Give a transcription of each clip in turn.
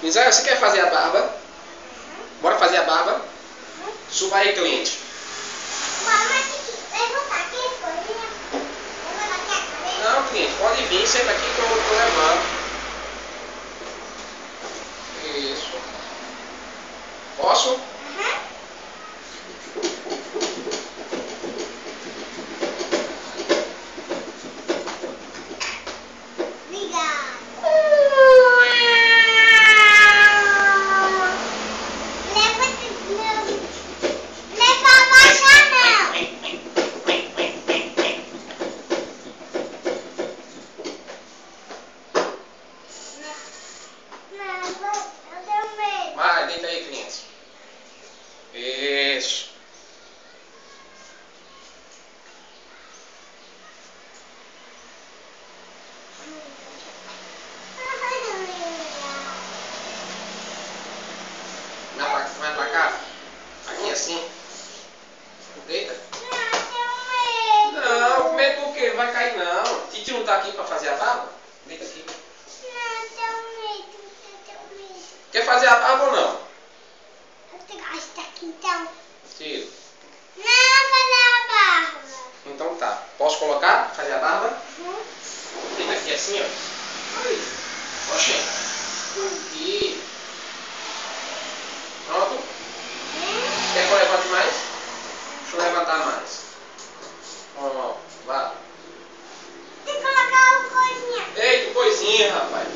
Misael, você quer fazer a barba? Bora fazer a barba? Suba aí, cliente. Não, cliente, pode vir, senta aqui que eu tô levando. Isso. Posso? Vai, deita aí, cliente. Isso. Vai pra cá. Aqui assim. Deita. Não, com medo do quê? Não vai cair não. Titi não tá aqui pra fazer a barba? Deita aqui. Quer fazer a barba ou não? Tiro. Então tá. Posso colocar? Fazer a barba? Deita aqui assim, ó. Aí. Oxê. Aqui. Pronto? Quer que eu levante mais? Deixa eu levantar mais. Ó, vai. Ei, que coisinha, rapaz.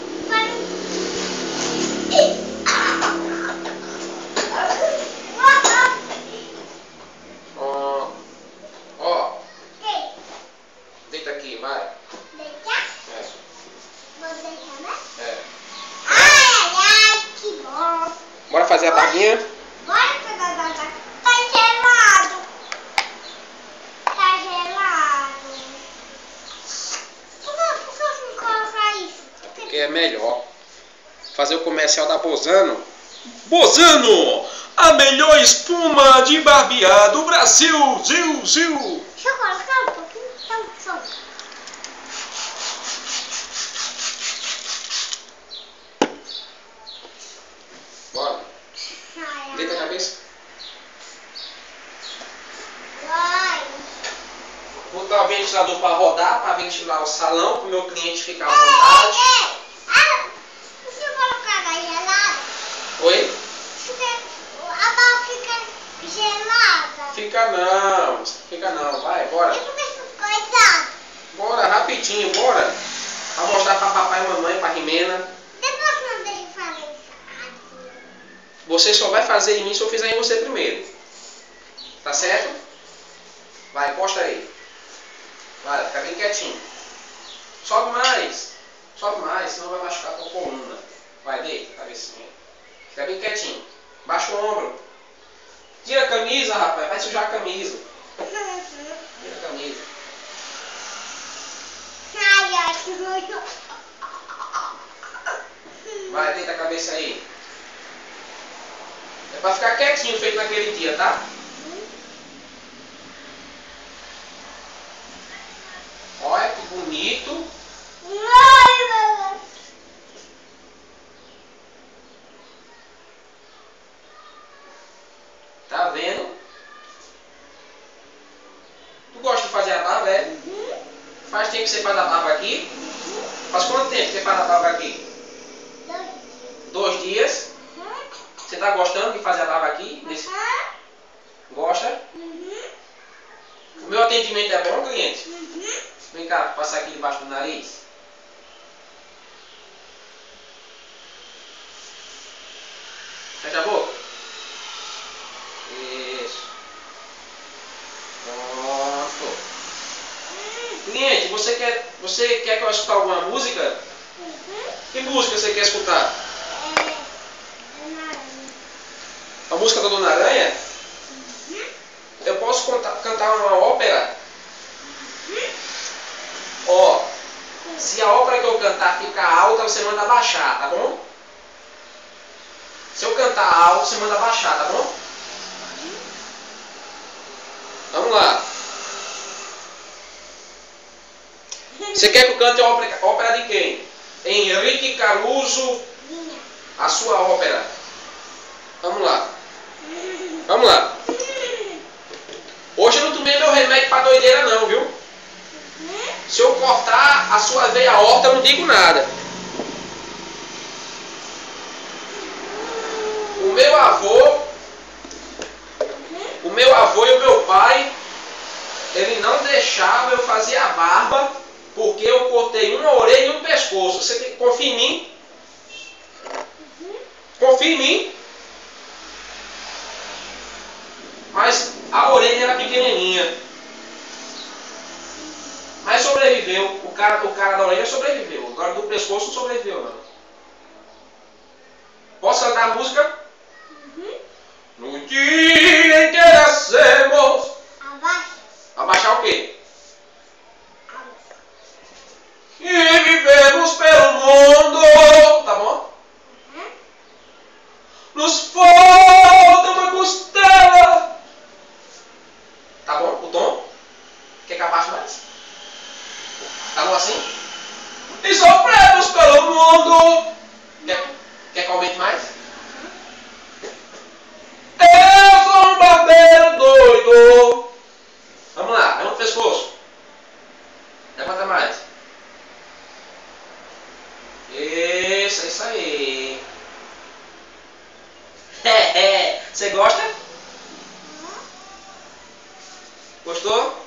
Ó. Deita aqui, vai. É. Que bom. Bora fazer a barbinha? Bora pegar a barba. Tá gelado. Tá gelado. Por que eu não colocar isso? Porque é melhor. Fazer o comercial da Bozano. Bozano! A melhor espuma de barbear do Brasil! Zil, zil! Deixa eu colocar um pouquinho. Só. Bora. Deita a cabeça. Vai. Vou botar o ventilador para rodar, para ventilar o salão, para o meu cliente ficar à vontade. Se eu colocar a gelada, Oi? a barba fica gelada. Fica não, vai, bora. E por que isso coisado? Bora, rapidinho, bora. Pra mostrar pra papai e mamãe, pra Rimena. Depois não deixa eu fazer isso aqui. Você só vai fazer em mim se eu fizer em você primeiro. Tá certo? Vai, encosta aí. Vai, fica bem quietinho. Sobe mais, senão vai machucar a tua coluna. Vai, deita, cabecinha. Fica bem quietinho. Baixa o ombro. Tira a camisa, rapaz, vai sujar a camisa. Tira a camisa. Vai, deita a cabeça aí. É pra ficar quietinho, feito naquele dia, tá? Olha que bonito. Tá vendo? Tu gosta de fazer a barba, é? Faz tempo que você faz a barba aqui? Faz quanto tempo que você faz a barba aqui? 2 dias. Você tá gostando de fazer a barba aqui? Gosta? O meu atendimento é bom, cliente? Vem cá, passar aqui debaixo do nariz. Fecha a boca. Isso. Pronto. Cliente, você quer que eu escute alguma música? Que música você quer escutar? A música da Dona Aranha? Eu posso cantar uma ópera? Ó, se a ópera que eu cantar ficar alta, você manda baixar, tá bom? Se eu cantar alto, você manda baixar, tá bom? Vamos lá. Você quer que eu cante ópera de quem? Henrique Caruso. a sua ópera. Vamos lá. Vamos lá. Hoje eu não tomei meu remédio pra doideira não, viu? Se eu cortar a sua veia aorta, eu não digo nada. O meu avô e o meu pai, ele não deixava eu fazer a barba, porque eu cortei uma orelha e um pescoço. Você confia em mim? Confia em mim? Mas a orelha era pequenininha. Mas sobreviveu. O cara da orelha sobreviveu. Agora do pescoço não sobreviveu, não. Posso cantar a música? No dia em que nascemos. Abaixa. Abaixar o quê? E vivemos pelo mundo. Tá bom? Nos falta uma costela. Tá bom? O tom? Quer que abaixe mais? Tá bom assim? E sofremos pelo mundo. Quer que aumente mais? Eu sou um barbeiro doido. Vamos lá, levanta o pescoço. Levanta mais. Isso, é isso aí. Você gosta? Gostou?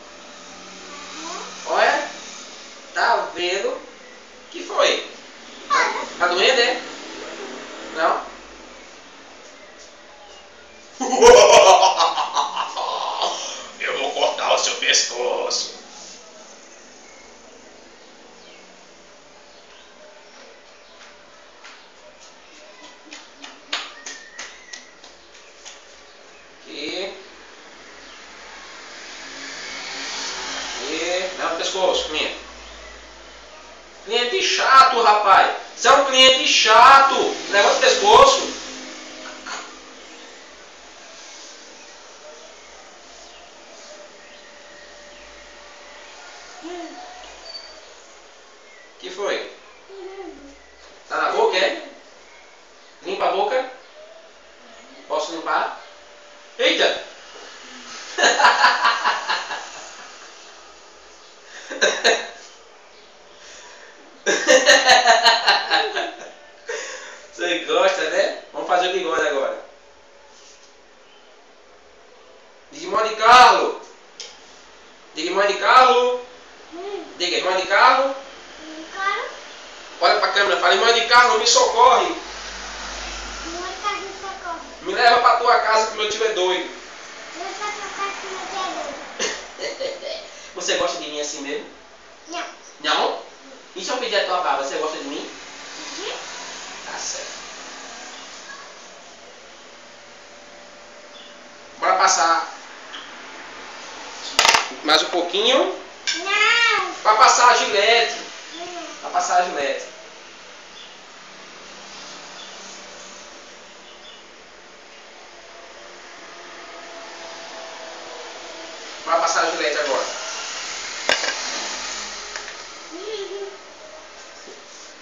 Olha. Tá vendo? Que foi? Tá doendo, é? Não? Eu vou cortar o seu pescoço. Aqui. Aqui. Dá no pescoço, cliente. Cliente chato, rapaz. Você é um cliente chato. Levanta o pescoço. Que foi? Tá na boca, é? Limpa a boca. Posso limpar? Eita! Você gosta, né? Vamos fazer o bigode agora. Diga irmão de Carlo. Diga irmão de Carlo. Diga irmão de Carlo. Olha pra câmera, fala irmão de Carlo, me socorre. Me leva pra tua casa que meu tio é doido. Você gosta de mim assim mesmo? Não. Não? E se eu pedir a tua barba, você gosta de mim? Tá certo. Bora passar mais um pouquinho. Não. Pra passar a gilete. Pra passar a gilete. Bora passar a gilete agora.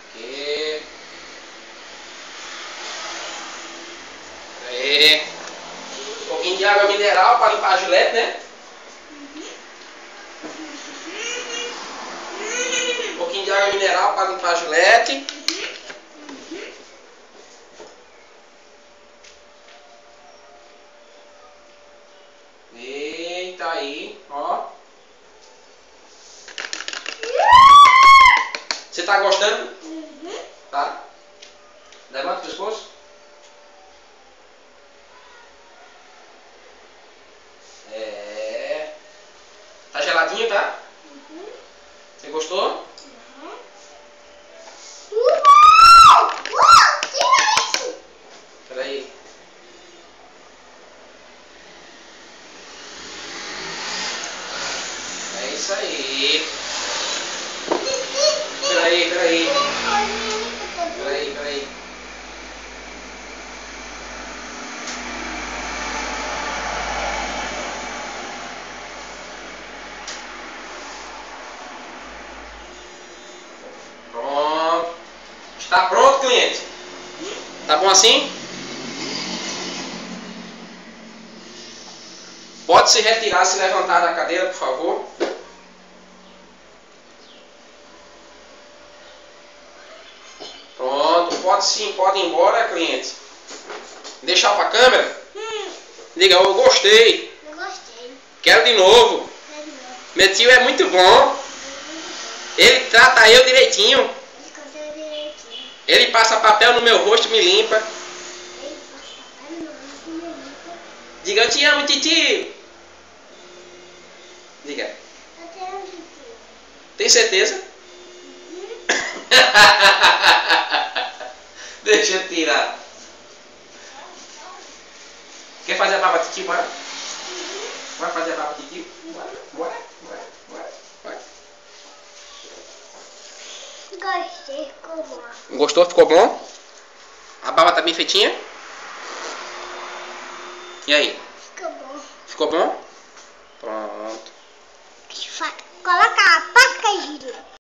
Aqui. Aí. Um pouquinho de água mineral para limpar a gilete, né? Um pouquinho de água mineral para limpar a gilete. Eita aí, ó. Você tá gostando? Tá? Levanta o pescoço. É. Tá geladinho, tá? Você gostou? Peraí. É isso aí. Peraí. Pronto. Está pronto, cliente? Tá bom assim? Pode se retirar, se levantar da cadeira, por favor. Pronto, pode sim, pode ir embora, cliente. Deixar para a câmera? Diga, eu gostei. Eu gostei. Quero de novo. Meu tio é muito bom. Ele trata eu direitinho. Ele passa papel no meu rosto e me limpa. Diga, eu te amo, titio. Diga. Eu te amo, titio. Tem certeza? Deixa eu tirar. Quer fazer a barba, titio? Bora? Bora fazer a barba, titio? Bora? Gostei, ficou bom. Gostou? Ficou bom? A barba tá bem feitinha? E aí? Ficou bom. Ficou bom? Pronto. Coloca a paca, Gíria.